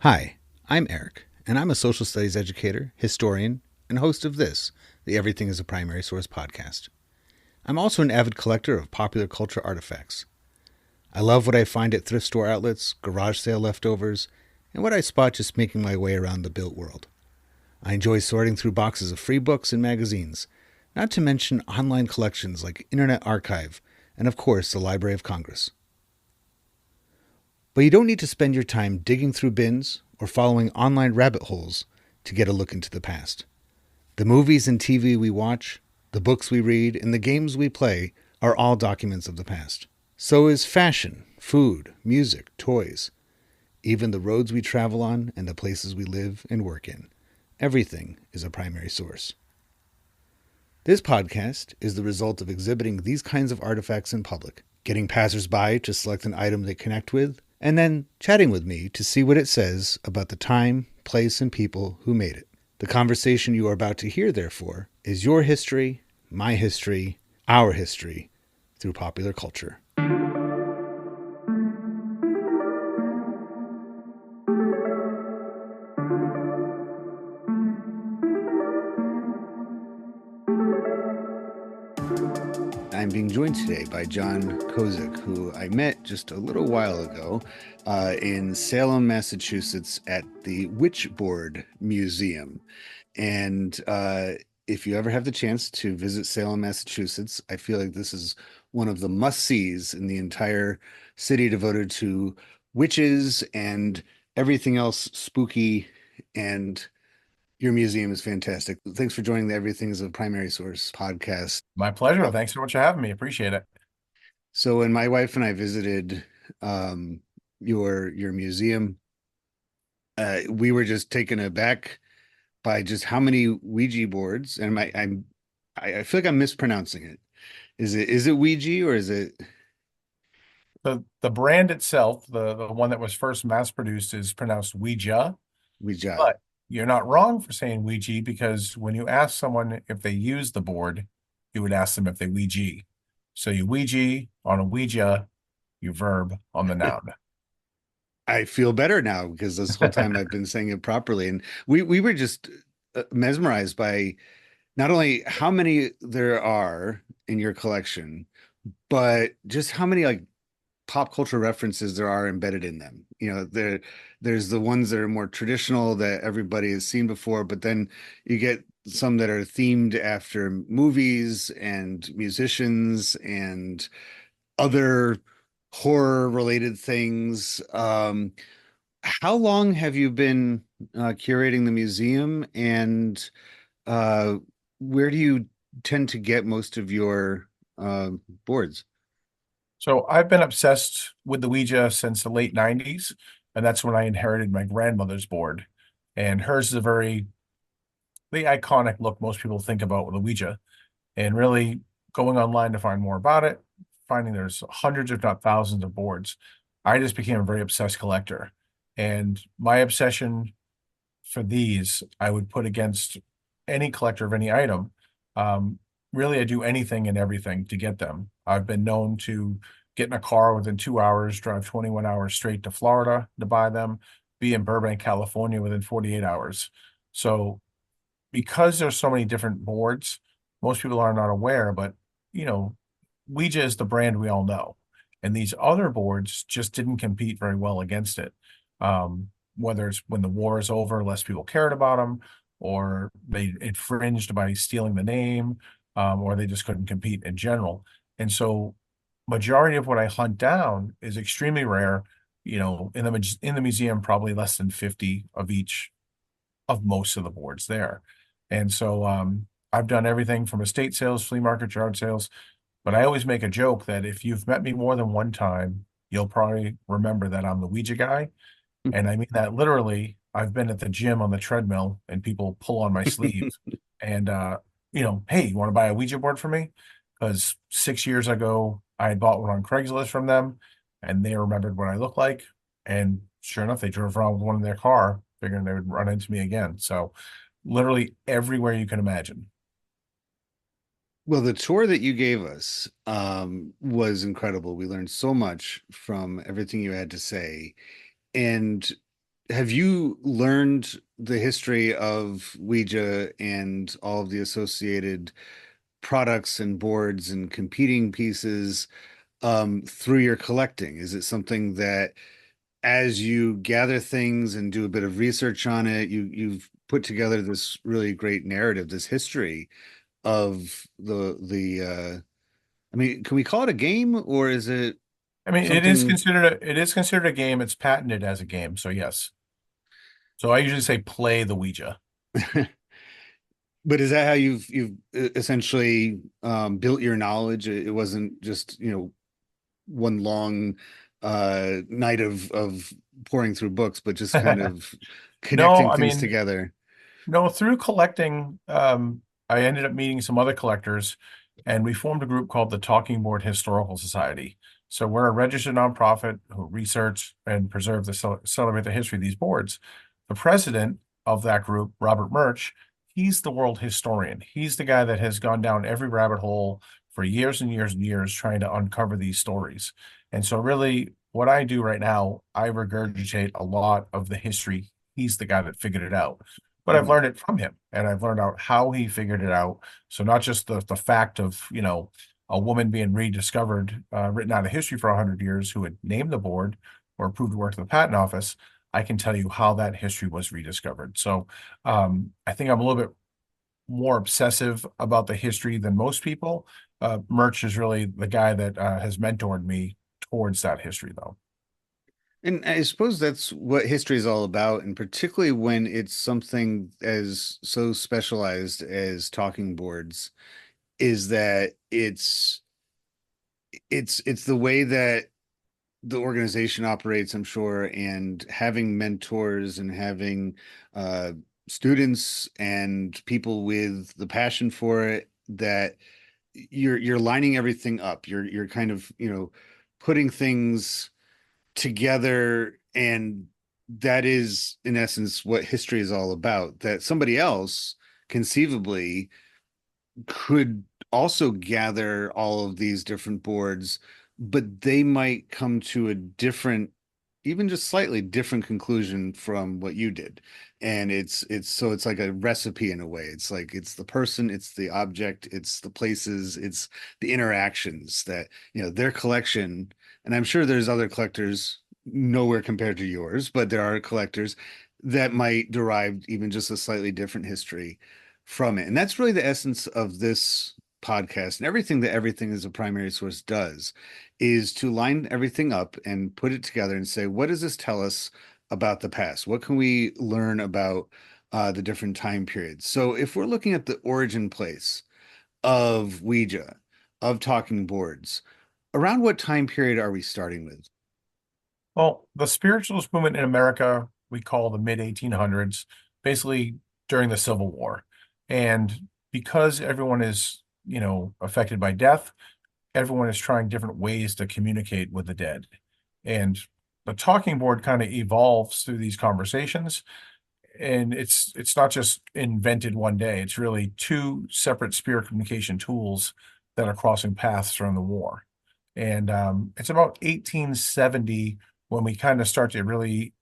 Hi, I'm Eric, and I'm a social studies educator, historian, and host of this, the Everything is a Primary Source podcast. I'm also an avid collector of popular culture artifacts. I love what I find at thrift store outlets, garage sale leftovers, and what I spot just making my way around the built world. I enjoy sorting through boxes of free books and magazines, not to mention online collections like Internet Archive and, of course, the Library of Congress. But you don't need to spend your time digging through bins or following online rabbit holes to get a look into the past. The movies and TV we watch, the books we read, and the games we play are all documents of the past. So is fashion, food, music, toys, even the roads we travel on and the places we live and work in. Everything is a primary source. This podcast is the result of exhibiting these kinds of artifacts in public, getting passersby to select an item they connect with, and then chatting with me to see what it says about the time, place, and people who made it. The conversation you are about to hear, therefore, is your history, my history, our history, through popular culture. I'm being joined today by John Kozik, who I met just a little while ago in Salem, Massachusetts at the Witchboard Museum. And if you ever have the chance to visit Salem, Massachusetts, I feel like this is one of the must-sees in the entire city devoted to witches and everything else spooky, and your museum is fantastic. Thanks for joining the Everything is a Primary Source podcast. My pleasure. Thanks so much for having me. Appreciate it. So when my wife and I visited um, your museum, we were just taken aback by just how many Ouija boards, and I feel like I'm mispronouncing it. Is it Ouija or is it The brand itself, the one that was first mass produced, is pronounced Ouija, Ouija? but you're not wrong for saying Ouija because when you ask someone if they use the board, you would ask them if they Ouija. So you Ouija on a Ouija, you verb on the noun. I feel better now because this whole time I've been saying it properly, and we were just mesmerized by not only how many there are in your collection, but just how many like pop culture references there are embedded in them. There's the ones that are more traditional that everybody has seen before, but then you get some that are themed after movies and musicians and other horror related things. How long have you been curating the museum, and uh, where do you tend to get most of your uh, boards? So I've been obsessed with the Ouija since the late 90s, and that's when I inherited my grandmother's board. And hers is a very the iconic look most people think about with a Ouija. And really going online to find more about it, finding there's hundreds, if not thousands, of boards. I just became a very obsessed collector. And my obsession for these, I would put against any collector of any item. Um, Really, I do anything and everything to get them. I've been known to get in a car within 2 hours, drive 21 hours straight to Florida to buy them, be in Burbank, California within 48 hours. So because there's so many different boards, most people are not aware, but you know, Ouija is the brand we all know. And these other boards just didn't compete very well against it. Whether it's when the war is over, less people cared about them, or they infringed by stealing the name, or they just couldn't compete in general. And so majority of what I hunt down is extremely rare. In the museum, probably less than 50 of each of most of the boards there. And so I've done everything from estate sales, flea market, yard sales, but I always make a joke that if you've met me more than one time, you'll probably remember that I'm the Ouija guy. And I mean that literally. I've been at the gym on the treadmill and people pull on my sleeve and hey, you want to buy a Ouija board for me? Because 6 years ago I had bought one on Craigslist from them and they remembered what I looked like. And sure enough, they drove around with one in their car, figuring they would run into me again. So literally everywhere you can imagine. Well, the tour that you gave us was incredible. We learned so much from everything you had to say. And have you learned the history of Ouija and all of the associated products and boards and competing pieces through your collecting? Is it something that as you gather things and do a bit of research on it, you've put together this really great narrative, this history of I mean, can we call it a game or is it I mean, something? it is considered a game. It's patented as a game, so yes. So I usually say play the Ouija. But is that how you've essentially built your knowledge? It wasn't just, one long night of pouring through books, but just kind of No, connecting I things mean, together. no, through collecting, I ended up meeting some other collectors, and we formed a group called the Talking Board Historical Society. So we're a registered nonprofit who research and preserve celebrate the history of these boards. The president of that group, Robert Murch, he's the world historian. He's the guy that has gone down every rabbit hole for years and years and years trying to uncover these stories. And so really what I do right now, I regurgitate a lot of the history. He's the guy that figured it out, but I've Mhm. learned it from him and I've learned out how he figured it out. So not just the fact of, a woman being rediscovered, written out of history for 100 years who had named the board or approved work to the patent office. I can tell you how that history was rediscovered. So I think I'm a little bit more obsessive about the history than most people. Murch is really the guy that has mentored me towards that history, though. And I suppose that's what history is all about, and particularly when it's something as so specialized as talking boards, is that it's the way that the organization operates, I'm sure, and having mentors and having uh, students and people with the passion for it, that you're lining everything up. You're kind of, putting things together, and that is in essence what history is all about. That somebody else conceivably could also gather all of these different boards, but they might come to a different, even just slightly different conclusion from what you did. And it's like a recipe in a way. It's like it's the person, it's the object, it's the places, it's the interactions that, their collection, and I'm sure there's other collectors nowhere compared to yours, but there are collectors that might derive even just a slightly different history from it. And that's really the essence of this podcast, and everything that Everything as a Primary Source does is to line everything up and put it together and say, what does this tell us about the past? What can we learn about the different time periods? So if we're looking at the origin place of Ouija, of talking boards, around what time period are we starting with? Well, the spiritualist movement in America, we call the mid 1800s, basically during the Civil War. And because everyone is, affected by death, everyone is trying different ways to communicate with the dead. And the talking board kind of evolves through these conversations. And it's not just invented one day. It's really two separate spirit communication tools that are crossing paths during the war. And it's about 1870 when we kind of start to really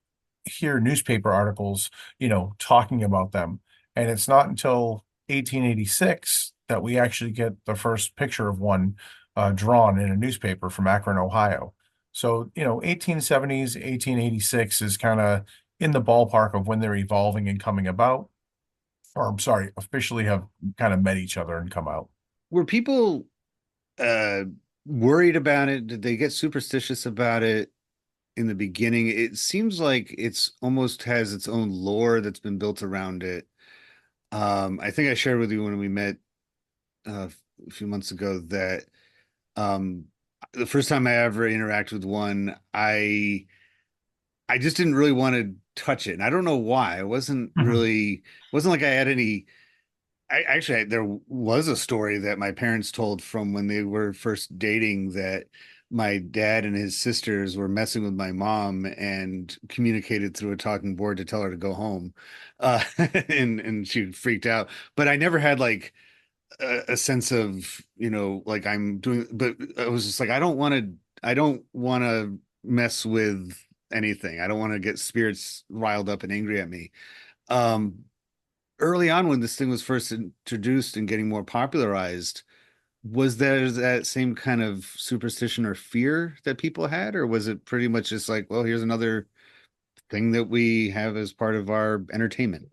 hear newspaper articles, talking about them. And it's not until 1886 that we actually get the first picture of one drawn in a newspaper from Akron, Ohio. So, 1870s, 1886 is kind of in the ballpark of when they're evolving and coming about, or I'm sorry, officially have kind of met each other and come out. Were people uh, worried about it? Did they get superstitious about it in the beginning? It seems like it's almost has its own lore that's been built around it. I think I shared with you when we met uh, a few months ago that um, the first time I ever interacted with one, I just didn't really want to touch it, and I don't know why. Wasn't like I had any. There was a story that my parents told from when they were first dating, that my dad and his sisters were messing with my mom and communicated through a talking board to tell her to go home. And she freaked out. But I never had like a sense of, like I'm doing, but I was just like, I don't want to mess with anything. I don't want to get spirits riled up and angry at me. Um, Early on when this thing was first introduced and getting more popularized, was there that same kind of superstition or fear that people had, or was it pretty much just like, well, here's another thing that we have as part of our entertainment?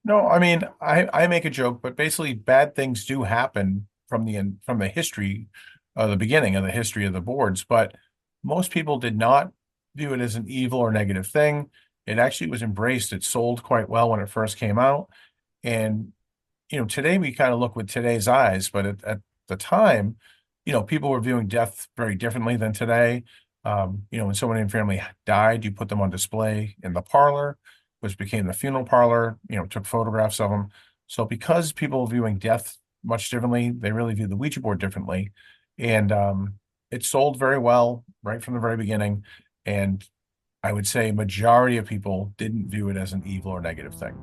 No, I mean, I make a joke, but basically bad things do happen from the history the beginning of the history of the boards, but most people did not view it as an evil or negative thing. It actually was embraced. It sold quite well when it first came out. And today we kind of look with today's eyes, but at the time, people were viewing death very differently than today. When someone in your family died, you put them on display in the parlor, which became the funeral parlor, took photographs of them. So because people were viewing death much differently, they really viewed the Ouija board differently. And it sold very well right from the very beginning. And I would say majority of people didn't view it as an evil or negative thing.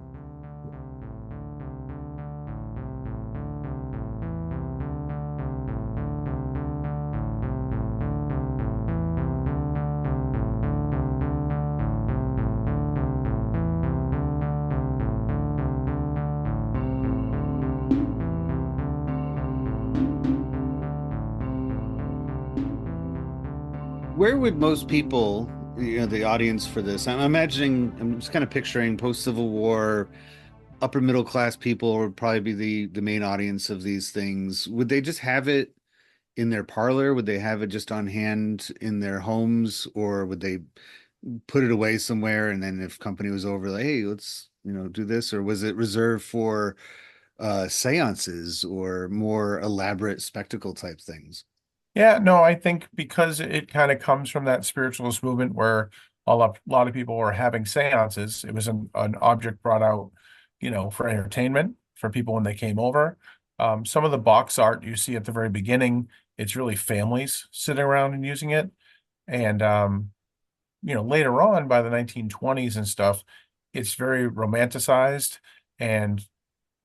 Where would most people, the audience for this, I'm imagining, I'm just kind of picturing post-Civil War, upper middle class people would probably be the main audience of these things. Would they just have it in their parlor? Would they have it just on hand in their homes, or would they put it away somewhere and then if company was over, like, hey, let's, do this? Or was it reserved for seances or more elaborate spectacle type things? Yeah, no, I think because it kind of comes from that spiritualist movement where a lot of people were having seances. It was an object brought out, for entertainment for people when they came over. Some of the box art you see at the very beginning, it's really families sitting around and using it. And later on by the 1920s and stuff, it's very romanticized and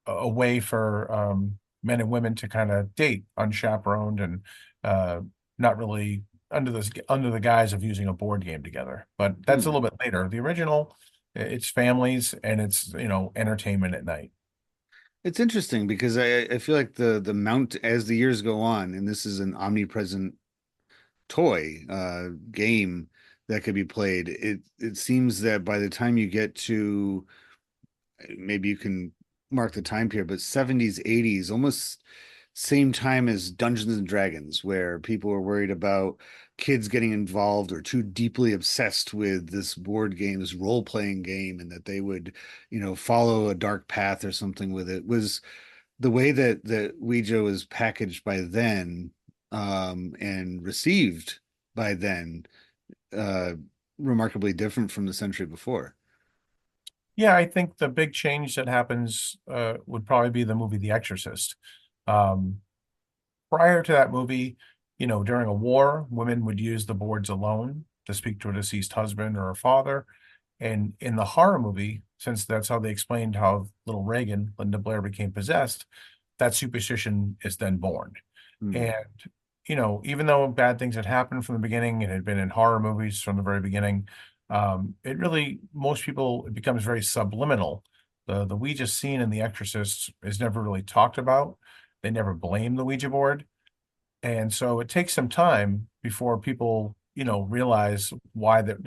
a way for men and women to kind of date unchaperoned and uh, not really under the guise of using a board game together. But that's a Hmm. little bit later. The original, it's families and it's entertainment at night. It's interesting because I feel like the mount as the years go on, and this is an omnipresent toy game that could be played. It seems that by the time you get to, maybe you can mark the time period, but 70s, 80s, almost same time as Dungeons and Dragons, where people were worried about kids getting involved or too deeply obsessed with this board game, this role-playing game, and that they would, follow a dark path or something with it. Was the way that Ouija was packaged by then, and received by then, uh, remarkably different from the century before. Yeah, I think the big change that happens would probably be the movie The Exorcist. Um, Prior to that movie, during a war, women would use the boards alone to speak to a deceased husband or a father. And in the horror movie, since that's how they explained how little Reagan, Linda Blair, became possessed, that superstition is then born. Hmm. And, even though bad things had happened from the beginning, it had been in horror movies from the very beginning, it really, most people, it becomes very subliminal. The Ouija scene in The Exorcist is never really talked about. They never blame the Ouija board. And so it takes some time before people, realize why that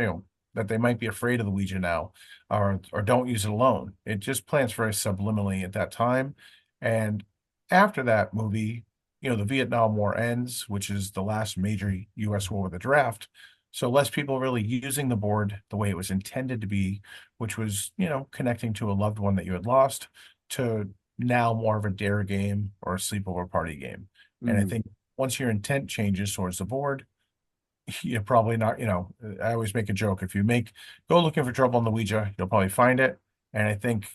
they might be afraid of the Ouija now or don't use it alone. It just plants very subliminally at that time. And after that movie, the Vietnam War ends, which is the last major US war with a draft. So less people really using the board the way it was intended to be, which was, connecting to a loved one that you had lost, to now more of a dare game or a sleepover party game. And I Hmm. think once your intent changes towards the board, you're probably not, I always make a joke. If you go looking for trouble on the Ouija, you'll probably find it. And I think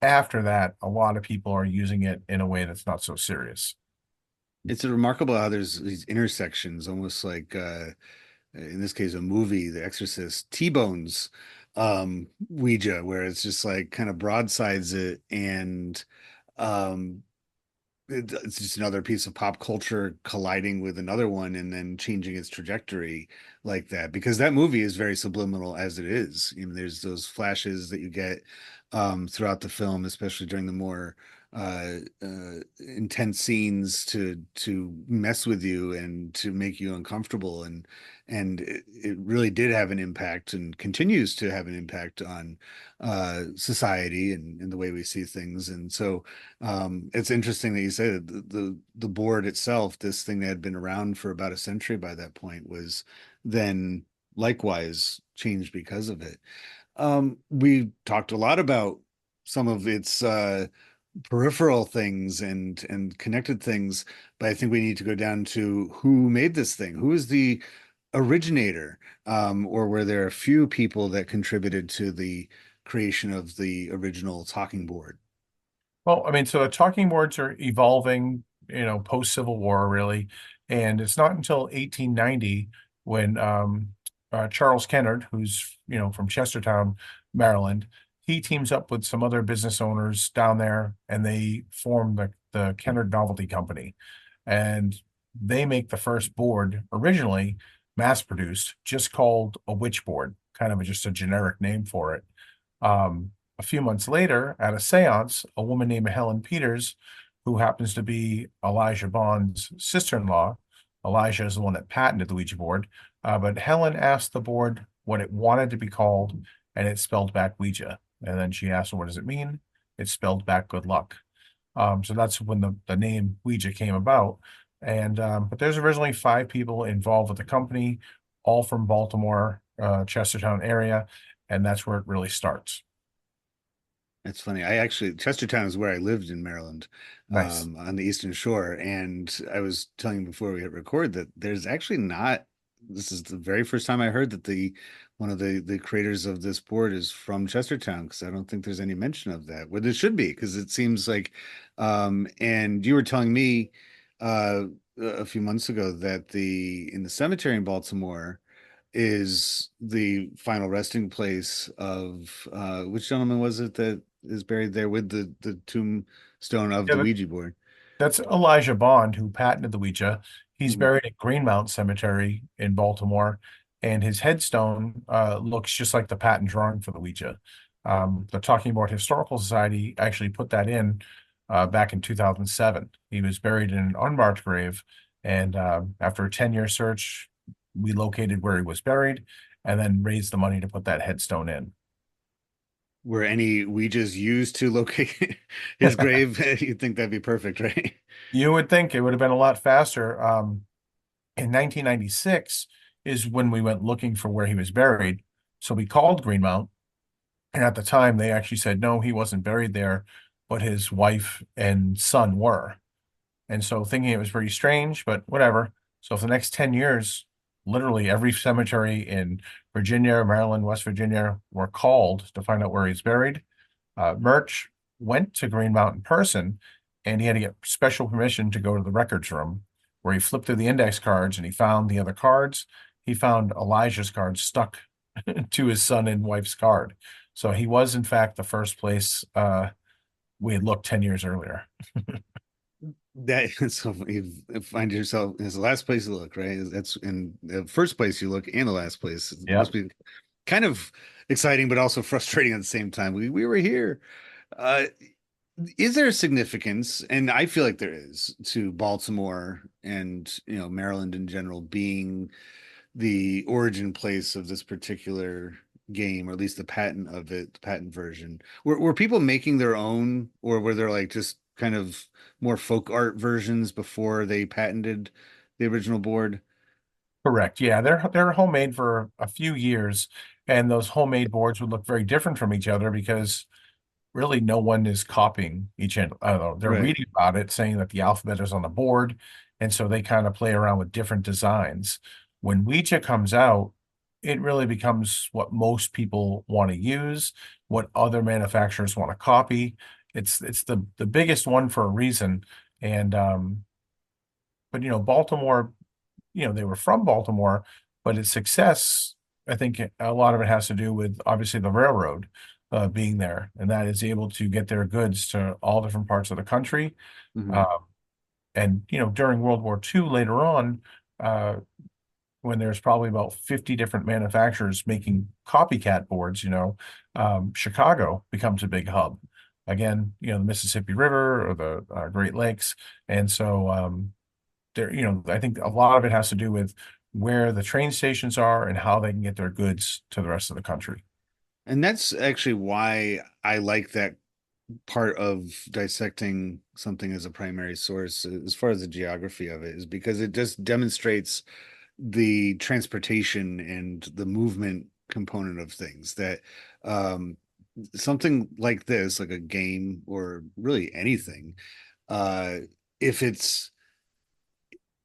after that, a lot of people are using it in a way that's not so serious. It's remarkable how there's these intersections, almost like, in this case, a movie, The Exorcist, T-Bones, Ouija, where it's just like kind of broadsides it and, um, it's just another piece of pop culture colliding with another one and then changing its trajectory like that. Because that movie is very subliminal as it is. You know, there's those flashes that you get throughout the film, especially during the more intense scenes to mess with you and to make you uncomfortable. And it really did have an impact and continues to have an impact on society and the way we see things. And so it's interesting that you say that the board itself, this thing that had been around for about a century by that point, was then likewise changed because of it. We talked a lot about some of its peripheral things and connected things, but I think we need to go down to who made this thing. Who is the originator? Or were there a few people that contributed to the creation of the original talking board? Well, I mean, so the talking boards are evolving, post Civil War, really. And it's not until 1890 when Charles Kennard, who's, from Chestertown, Maryland, he teams up with some other business owners down there and they form the Kennard Novelty Company. And they make the first board originally mass produced, just called a witch board, kind of just a generic name for it. A few months later, at a seance, a woman named Helen Peters, who happens to be Elijah Bond's sister-in-law, Elijah is the one that patented the Ouija board, but Helen asked the board what it wanted to be called, and it spelled back Ouija. And then she asked, what does it mean? It spelled back good luck. So that's when the name Ouija came about. And but there's originally 5 people involved with the company, all from Baltimore, Chestertown area, and that's where it really starts. That's funny. I actually, Chestertown is where I lived in Maryland, Nice. on the Eastern Shore. And I was telling you before we hit record that there's actually not, this is the very first time I heard that one of the creators of this board is from Chestertown, because I don't think there's any mention of that. Well, there should be, because it seems like, and you were telling me a few months ago that in the cemetery in Baltimore, is the final resting place of which gentleman was it that is buried there with the tombstone of Yeah, the Ouija board? that's Elijah Bond, who patented the Ouija. He's Mhm. buried at Greenmount Cemetery in Baltimore, and his headstone looks just like the patent drawing for the Ouija. The Talking Board Historical Society actually put that in back in 2007. He was buried in an unmarked grave, and after a 10-year search, we located where he was buried and then raised the money to put that headstone in. Were any Ouijas used to locate his grave? You'd think that'd be perfect, right? You would think it would have been a lot faster. In 1996 is when we went looking for where he was buried. So we called Greenmount, and at the time they actually said no, he wasn't buried there, but his wife and son were. And so thinking it was pretty strange, but whatever. So for the next 10 years, literally every cemetery in Virginia, Maryland, West Virginia were called to find out where he's buried. Murch went to Green Mountain person, and he had to get special permission to go to the records room, where he flipped through the index cards and he found the other cards. He found Elijah's card stuck to his son and wife's card. So he was, in fact, the first place we had looked 10 years earlier. That so you find yourself as the last place you look, right? That's in the first place you look and the last place. It Yep. must be kind of exciting, but also frustrating at the same time. We were here. Uh, is there a significance, and I feel like there is, to Baltimore and Maryland in general being the origin place of this particular game, or at least the patent of it, the patent version? Were people making their own, or were there like just kind of more folk art versions before they patented the original board? Correct. Yeah, they're homemade for a few years, and those homemade boards would look very different from each other because really no one is copying each other. I don't know. They're Right. reading about it, saying that the alphabet is on the board, and so they kind of play around with different designs. When Ouija comes out, it really becomes what most people want to use, what other manufacturers want to copy. It's the biggest one for a reason, and but Baltimore, they were from Baltimore, but its success, I think a lot of it has to do with obviously the railroad being there, and that is able to get their goods to all different parts of the country. Mhm. And, during World War II, later on, uh, when there's probably about 50 different manufacturers making copycat boards, Chicago becomes a big hub. Again, the Mississippi River or the Great Lakes. And so there, I think a lot of it has to do with where the train stations are and how they can get their goods to the rest of the country. And that's actually why I like that part of dissecting something as a primary source, as far as the geography of it, is because it just demonstrates the transportation and the movement component of things that um, something like this, like a game or really anything, uh, if it's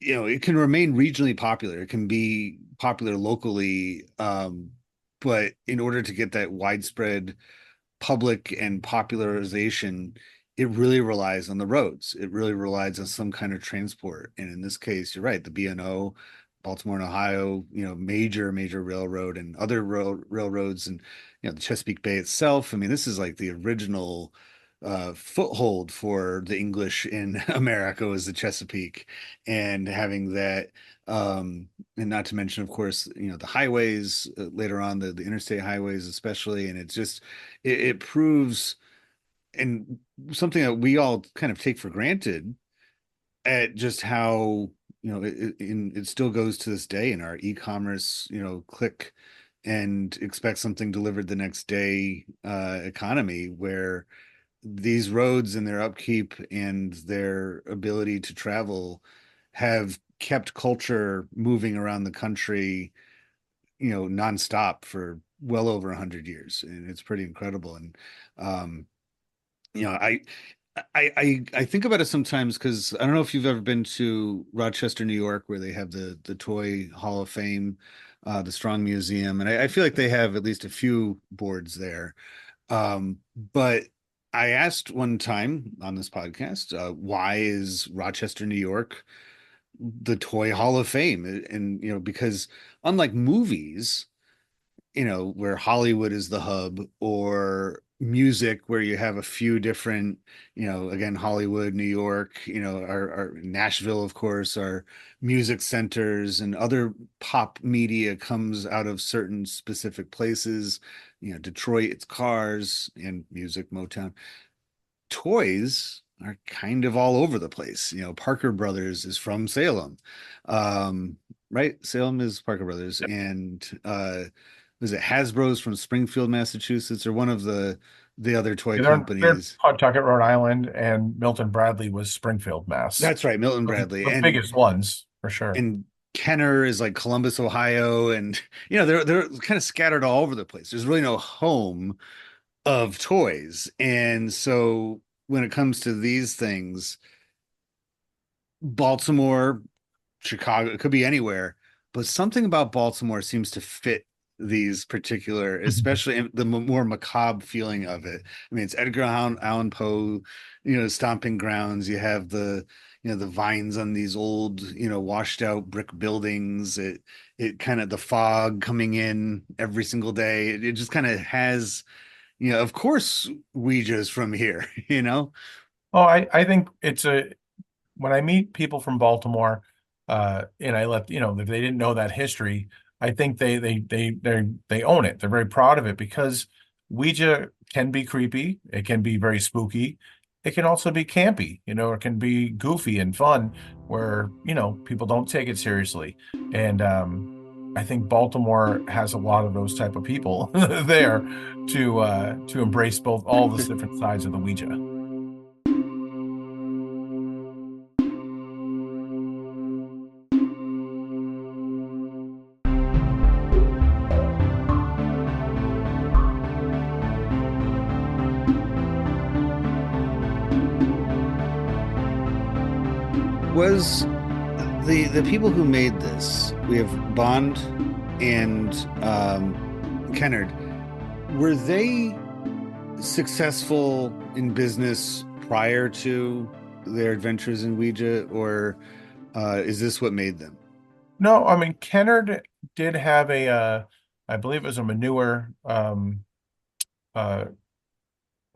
it can remain regionally popular. It can be popular locally, but in order to get that widespread public and popularization, it really relies on the roads. It really relies on some kind of transport. And in this case, you're right, the B&O, Baltimore and Ohio, major railroad and other railroads and the Chesapeake Bay itself. I mean, this is like the original foothold for the English in America was the Chesapeake, and having that and not to mention, of course, the highways later on, the interstate highways especially, and it's just it proves and something that we all kind of take for granted at just how it still goes to this day in our e-commerce, click and expect something delivered the next day economy, where these roads and their upkeep and their ability to travel have kept culture moving around the country, nonstop for well over 100 years, and it's pretty incredible. And um, you know, I think about it sometimes because I don't know if you've ever been to Rochester, New York, where they have the Toy Hall of Fame, the Strong Museum, and I feel like they have at least a few boards there. But I asked one time on this podcast, why is Rochester, New York, the Toy Hall of Fame? And because unlike movies, where Hollywood is the hub, or music where you have a few different, again, Hollywood, New York, our Nashville, of course, our music centers, and other pop media comes out of certain specific places. Detroit, it's cars and music, Motown. Toys are kind of all over the place. Parker Brothers is from Salem. Um, right? Salem is Parker Brothers. And was it Hasbro's from Springfield, Massachusetts, or one of the other toy Yeah, they're companies? Pawtucket, Rhode Island, and Milton Bradley was Springfield, Mass. That's right, Milton Those are Bradley. the And biggest ones for sure. Kenner is like Columbus, Ohio, and they're kind of scattered all over the place. There's really no home of toys. And so when it comes to these things, Baltimore, Chicago, it could be anywhere, but something about Baltimore seems to fit these particular, especially the more macabre feeling of it. I mean, it's Edgar Allan Poe, stomping grounds. You have the vines on these old, washed out brick buildings. It kind of the fog coming in every single day. It just kind of has, of course, Ouija's from here, you know? Oh, I think when I meet people from Baltimore, and I let if they didn't know that history, I think they own it. They're very proud of it because Ouija can be creepy. It can be very spooky. It can also be campy. It can be goofy and fun, where people don't take it seriously. And I think Baltimore has a lot of those type of people there to embrace both all the different sides of the Ouija. Was the people who made this, we have Bond and Kennard, were they successful in business prior to their adventures in Ouija, or is this what made them? No, I mean Kennard did have I believe it was a manure uh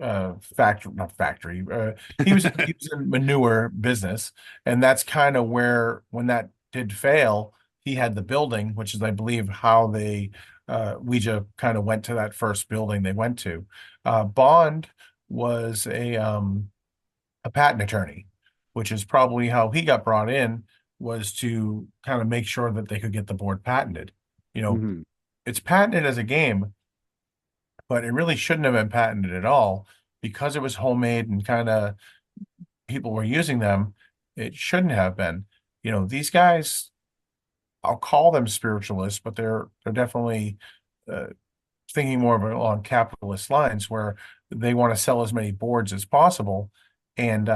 factory, not factory. He was in manure business, and that's kind of where when that did fail, he had the building, which is I believe how they Ouija kind of went to that first building they went to. Bond was a patent attorney, which is probably how he got brought in, was to kind of make sure that they could get the board patented. You know, Hmm. it's patented as a game, but it really shouldn't have been patented at all because it was homemade and kind of people were using them. It shouldn't have been. These guys, I'll call them spiritualists, but they're definitely uh, thinking more of along capitalist lines where they want to sell as many boards as possible. And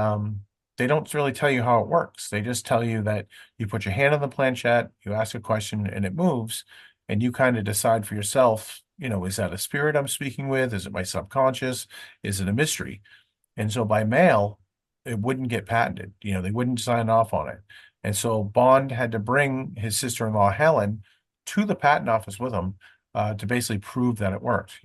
they don't really tell you how it works. They just tell you that you put your hand on the planchette, you ask a question, and it moves. And you kind of decide for yourself, is that a spirit I'm speaking with? Is it my subconscious? Is it a mystery? And so by mail, it wouldn't get patented. They wouldn't sign off on it. And so Bond had to bring his sister-in-law Helen to the patent office with him to basically prove that it worked.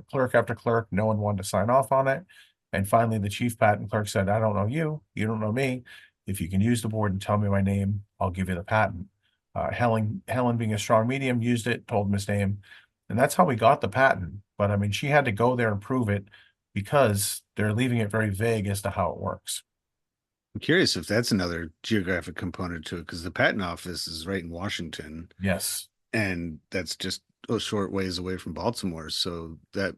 Clerk after clerk, no one wanted to sign off on it. And finally, the chief patent clerk said, "I don't know you. You don't know me. If you can use the board and tell me my name, I'll give you the patent." Helen, being a strong medium, used it, told him his name, and that's how we got the patent. But I mean, she had to go there and prove it because they're leaving it very vague as to how it works. I'm curious if that's another geographic component to it, because the patent office is right in Washington, Yes, and that's just a short ways away from Baltimore. So that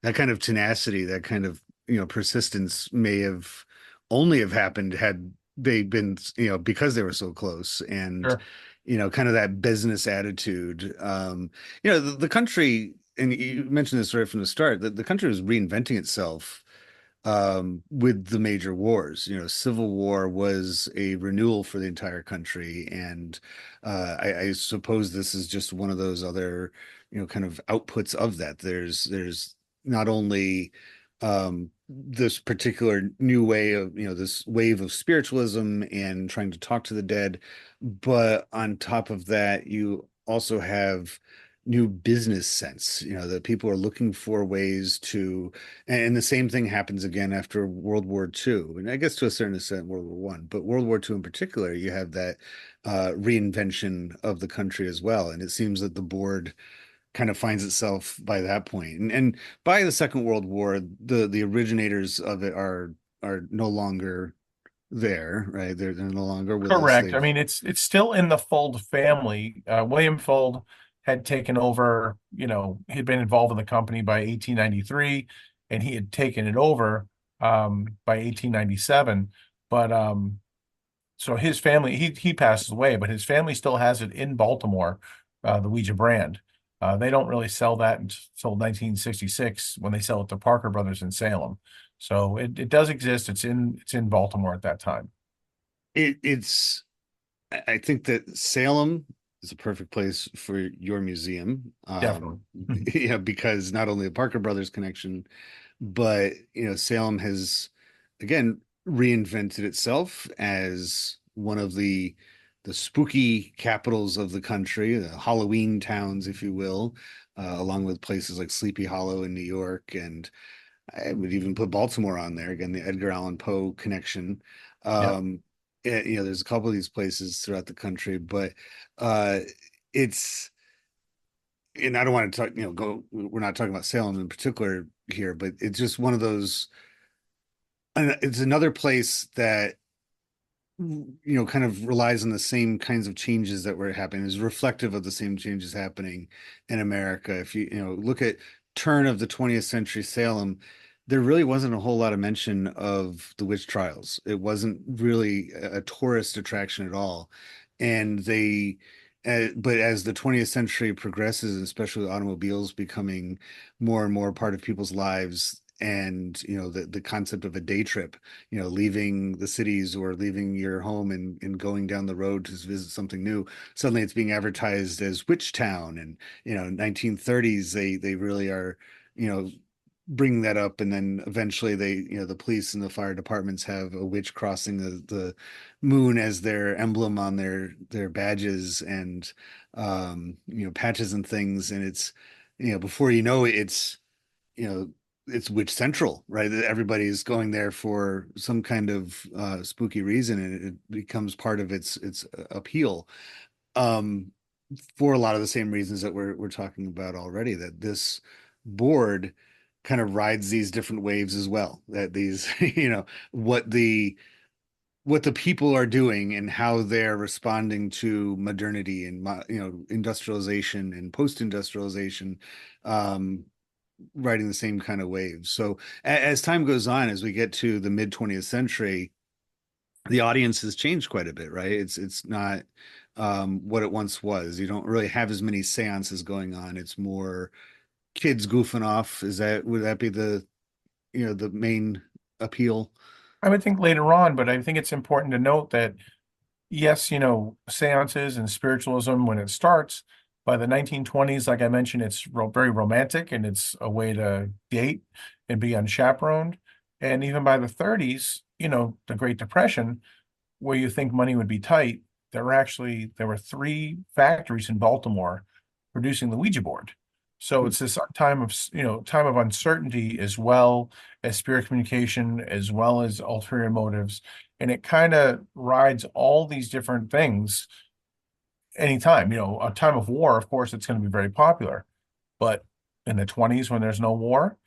kind of tenacity, that kind of persistence may have only have happened had they been because they were so close, and sure. kind of that business attitude. The country, and you mentioned this right from the start, that the country was reinventing itself with the major wars. Civil War was a renewal for the entire country, and I suppose this is just one of those other, kind of outputs of that. There's not only this particular new way of, this wave of spiritualism and trying to talk to the dead, but on top of that, you also have new business sense, that people are looking for ways to, and the same thing happens again after World War II, and I guess to a certain extent World War One, but World War II in particular, you have that reinvention of the country as well, and it seems that the board kind of finds itself by that point, and by the Second World War, the originators of it are no longer there, right? They're no longer with us. Correct. I They've mean, it's still in the Fold family. William Fold had taken over, he'd been involved in the company by 1893, and he had taken it over by 1897. But so his family, he passes away, but his family still has it in Baltimore, the Ouija brand. They don't really sell that until 1966 when they sell it to Parker Brothers in Salem. So it does exist. It's in Baltimore at that time. it's I think that Salem is a perfect place for your museum. Definitely. Yeah, because not only the Parker Brothers connection, but Salem has again reinvented itself as one of the spooky capitals of the country, the Halloween towns, if you will, along with places like Sleepy Hollow in New York, and I would even put Baltimore on there again, the Edgar Allan Poe connection. Yeah. Um, there's a couple of these places throughout the country, but uh, it's, and I don't want to talk, we're not talking about Salem in particular here, but it's just one of those, and it's another place that kind of relies on the same kinds of changes that were happening, is reflective of the same changes happening in America. If you look at turn of the 20th century Salem, there really wasn't a whole lot of mention of the witch trials. It wasn't really a tourist attraction at all. And but as the 20th century progresses, especially with automobiles becoming more and more part of people's lives, and the concept of a day trip, leaving the cities or leaving your home and going down the road to visit something new. Suddenly it's being advertised as Witch Town. And, 1930s, they really are, bringing that up. And then eventually the police and the fire departments have a witch crossing the moon as their emblem on their badges and, patches and things. And it's, before you know it, it's, you know, it's Witch Central, right? Everybody's going there for some kind of spooky reason, and it becomes part of its appeal. Um, for a lot of the same reasons that we're talking about already, that this board kind of rides these different waves as well. That these, what the people are doing and how they're responding to modernity and industrialization and post-industrialization, um, riding the same kind of waves. So as time goes on, as we get to the mid 20th century, the audience has changed quite a bit, right? It's not what it once was. You don't really have as many seances going on. It's more kids goofing off. Would that be the main appeal? I would think later on, but I think it's important to note that yes, seances and spiritualism when it starts, by the 1920s, like I mentioned, it's very romantic and it's a way to date and be unchaperoned. And even by the 30s, the Great Depression, where you think money would be tight, there were three factories in Baltimore producing the Ouija board. So it's this time of uncertainty as well as spirit communication, as well as ulterior motives. And it kind of rides all these different things anytime. A time of war, of course, it's going to be very popular. But in the 20s, when there's no war,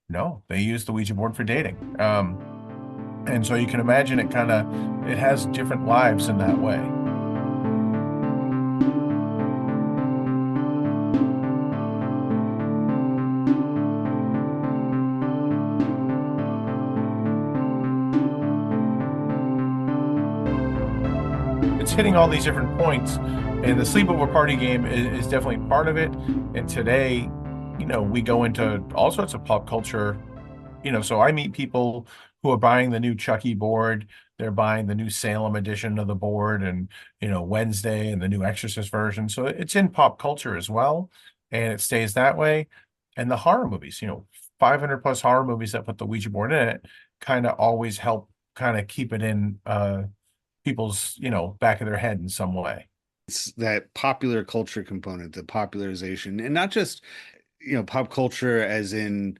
no, they use the Ouija board for dating. And so you can imagine it has different lives in that way. It's hitting all these different points, and the sleepover party game is definitely part of it. And today, we go into all sorts of pop culture. So I meet people who are buying the new Chucky board. They're buying the new Salem edition of the board, and Wednesday and the new Exorcist version. So it's in pop culture as well, and it stays that way. And the horror movies, 500 plus horror movies that put the Ouija board in it, kind of always help kind of keep it in people's back of their head in some way. It's that popular culture component, the popularization, and not just pop culture as in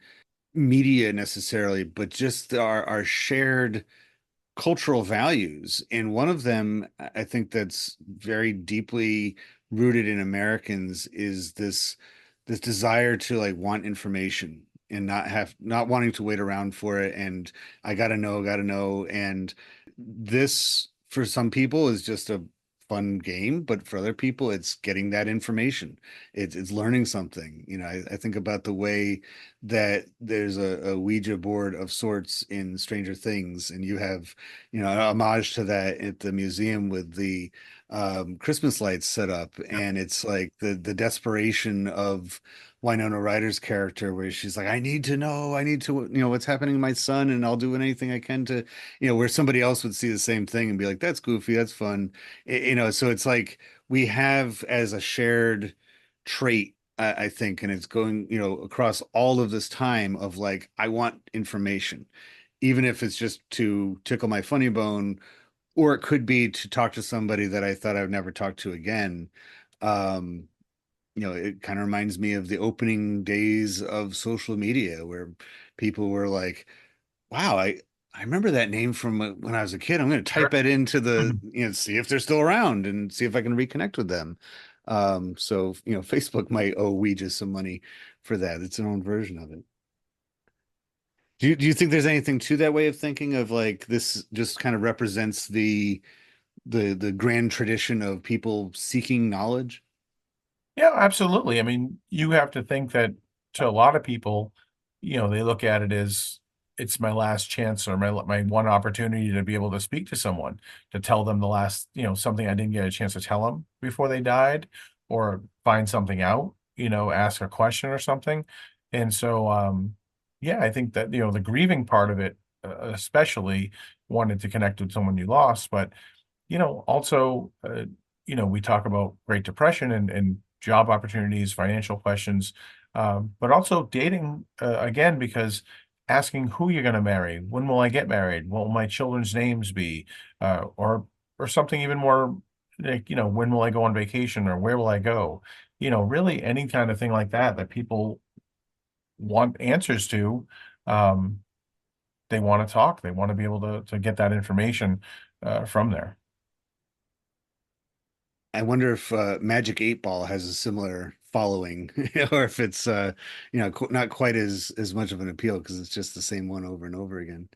media necessarily, but just our shared cultural values. And one of them, I think, that's very deeply rooted in Americans is this desire to like want information and not wanting to wait around for it. And I gotta know. And this for some people is just a fun game, but for other people, it's getting that information. It's learning something. I think about the way that there's a Ouija board of sorts in Stranger Things, and you have, an homage to that at the museum with the Christmas lights set up, and it's like the desperation of Winona Ryder's character, where she's like, I need to, what's happening to my son, and I'll do anything I can to, where somebody else would see the same thing and be like, that's goofy, that's fun, so it's like we have as a shared trait, I think, and it's going, across all of this time of like, I want information, even if it's just to tickle my funny bone, or it could be to talk to somebody that I thought I would never talk to again. Um, it kind of reminds me of the opening days of social media where people were like, wow, I remember that name from when I was a kid. I'm going to type Sure. that into the, Mhm. see if they're still around and see if I can reconnect with them. So, Facebook might owe Ouija some money for that. It's an own version of it. Do you think there's anything to that way of thinking of like this just kind of represents the grand tradition of people seeking knowledge? Yeah, absolutely. I mean, you have to think that to a lot of people, they look at it as it's my last chance or my one opportunity to be able to speak to someone, to tell them the last, something I didn't get a chance to tell them before they died, or find something out, ask a question or something. And so, yeah, I think that, the grieving part of it, especially wanted to connect with someone you lost, but also, we talk about Great Depression and job opportunities, financial questions, but also dating again, because asking who you're going to marry, when will I get married, what will my children's names be, or something even more like, when will I go on vacation or where will I go? Really any kind of thing like that that people want answers to, um, they want to talk. They want to be able to get that information from there. I wonder if Magic 8 Ball has a similar following, or if it's not quite as much of an appeal because it's just the same one over and over again.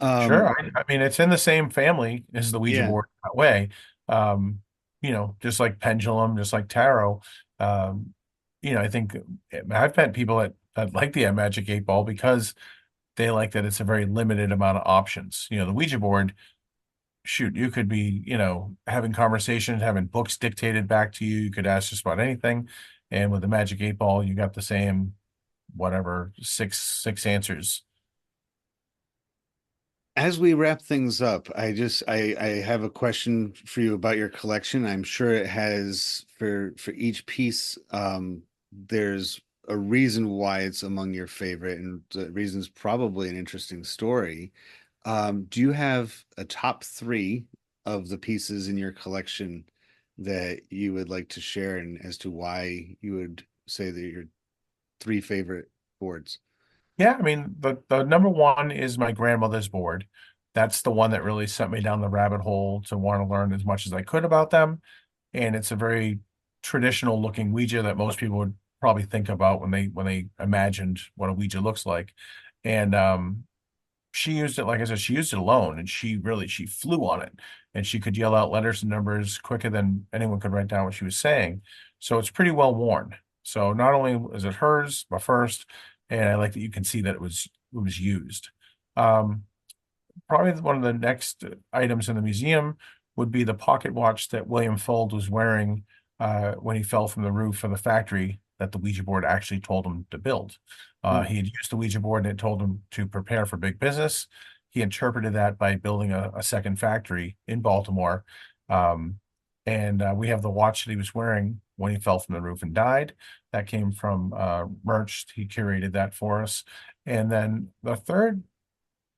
Sure. Um, I mean, it's in the same family as the Ouija yeah. board that way. Um, just like pendulum, just like tarot. Um, I think I've met people that like the Magic 8 Ball because they like that it's a very limited amount of options. The Ouija board, shoot, you could be, having conversations, having books dictated back to you. You could ask just about anything. And with the Magic 8 Ball, you got the same, whatever, six answers. As we wrap things up, I have a question for you about your collection. I'm sure it has for each piece, there's a reason why it's among your favorite, and the reason's probably an interesting story. Do you have a top three of the pieces in your collection that you would like to share, and as to why you would say that your three favorite boards? Yeah, I mean, the number one is my grandmother's board. That's the one that really sent me down the rabbit hole to want to learn as much as I could about them. And it's a very traditional looking Ouija that most people would probably think about when they imagined what a Ouija looks like. And she used it, like I said, she used it alone, and she flew on it, and she could yell out letters and numbers quicker than anyone could write down what she was saying. So it's pretty well worn. So not only is it hers, but first, and I like that you can see that it was used. Um, Probably one of the next items in the museum would be the pocket watch that William Fuld was wearing when he fell from the roof of the factory that the Ouija board actually told him to build. Hmm. He had used the Ouija board and it told him to prepare for big business. He interpreted that by building a second factory in Baltimore. Um, and we have the watch that he was wearing when he fell from the roof and died. That came from merch. He curated that for us. And then the third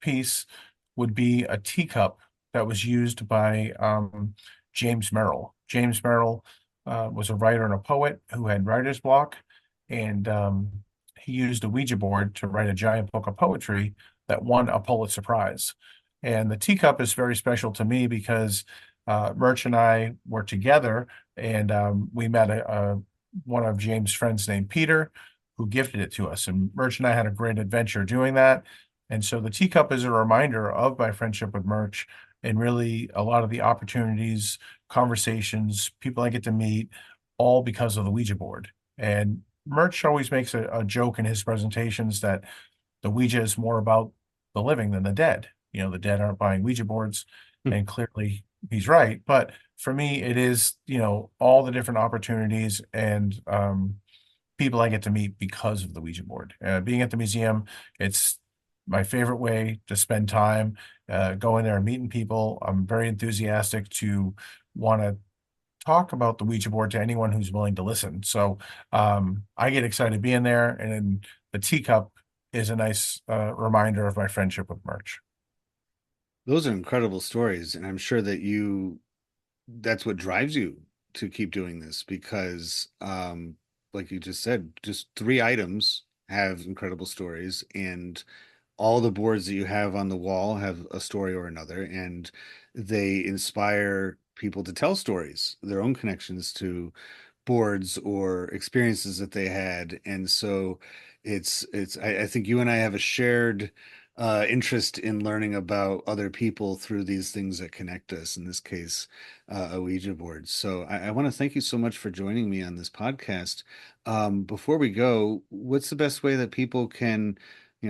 piece would be a teacup that was used by James Merrill. James Merrill was a writer and a poet who had writer's block, and he used a Ouija board to write a giant book of poetry that won a Pulitzer Prize. And the teacup is very special to me because Murch and I were together, and we met one of James' friends named Peter, who gifted it to us. And Murch and I had a great adventure doing that. And so the teacup is a reminder of my friendship with Murch and really a lot of the opportunities, conversations, people I get to meet, all because of the Ouija board. And Murch always makes a joke in his presentations that the Ouija is more about the living than the dead. The dead aren't buying Ouija boards, and clearly he's right. But for me, it is, all the different opportunities and people I get to meet because of the Ouija board. Being at the museum, it's my favorite way to spend time, going there and meeting people. I'm very enthusiastic to want to talk about the Ouija board to anyone who's willing to listen. So I get excited being there, and then the teacup is a nice reminder of my friendship with Merch. Those are incredible stories, and I'm sure that that's what drives you to keep doing this because, like you just said, just three items have incredible stories, and all the boards that you have on the wall have a story or another, and they inspire people to tell stories, their own connections to boards or experiences that they had. And so I think you and I have a shared interest in learning about other people through these things that connect us, in this case, a Ouija board. So I want to thank you so much for joining me on this podcast. Before we go, what's the best way that people can,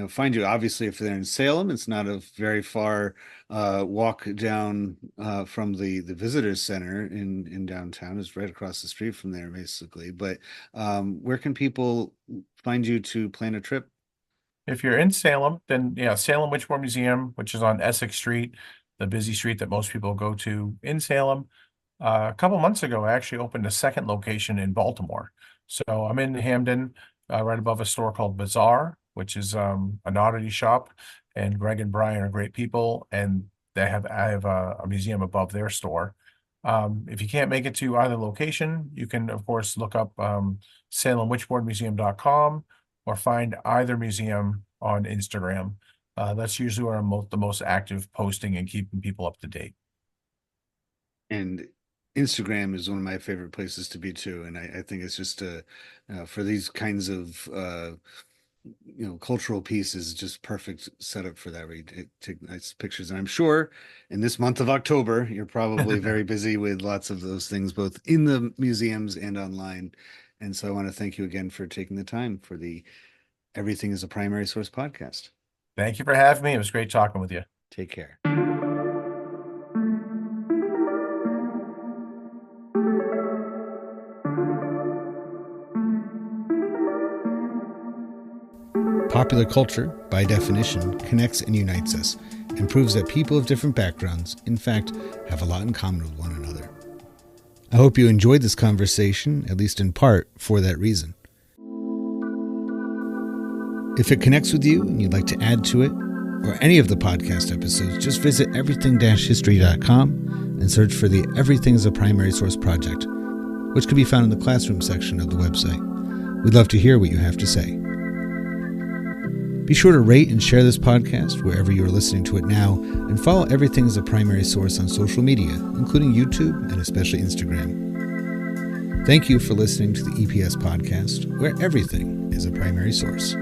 find you? Obviously, if they're in Salem, it's not a very far walk down from the visitors center in downtown. Is right across the street from there, basically. But where can people find you to plan a trip? If you're in Salem, then yeah, Salem Witchmore Museum, which is on Essex Street, the busy street that most people go to in Salem. A couple months ago, I actually opened a second location in Baltimore. So I'm in Hamden, right above a store called Bazaar, which is an oddity shop. And Greg and Brian are great people, and I have a museum above their store. If you can't make it to either location, you can of course look up SalemWitchboardMuseum.com or find either museum on Instagram. That's usually where I'm the most active, posting and keeping people up to date. And Instagram is one of my favorite places to be too. And I think it's just for these kinds of cultural pieces, just perfect setup for that. Where you take nice pictures, and I'm sure in this month of October, you're probably very busy with lots of those things, both in the museums and online. And so I want to thank you again for taking the time for the Everything is a Primary Source podcast. Thank you for having me. It was great talking with you. Take care. Popular culture, by definition, connects and unites us and proves that people of different backgrounds, in fact, have a lot in common with one another. I hope you enjoyed this conversation, at least in part, for that reason. If it connects with you and you'd like to add to it, or any of the podcast episodes, just visit everything-history.com and search for the Everything is a Primary Source project, which can be found in the classroom section of the website. We'd love to hear what you have to say. Be sure to rate and share this podcast wherever you are listening to it now, and follow Everything as a Primary Source on social media, including YouTube and especially Instagram. Thank you for listening to the EPS podcast, where everything is a primary source.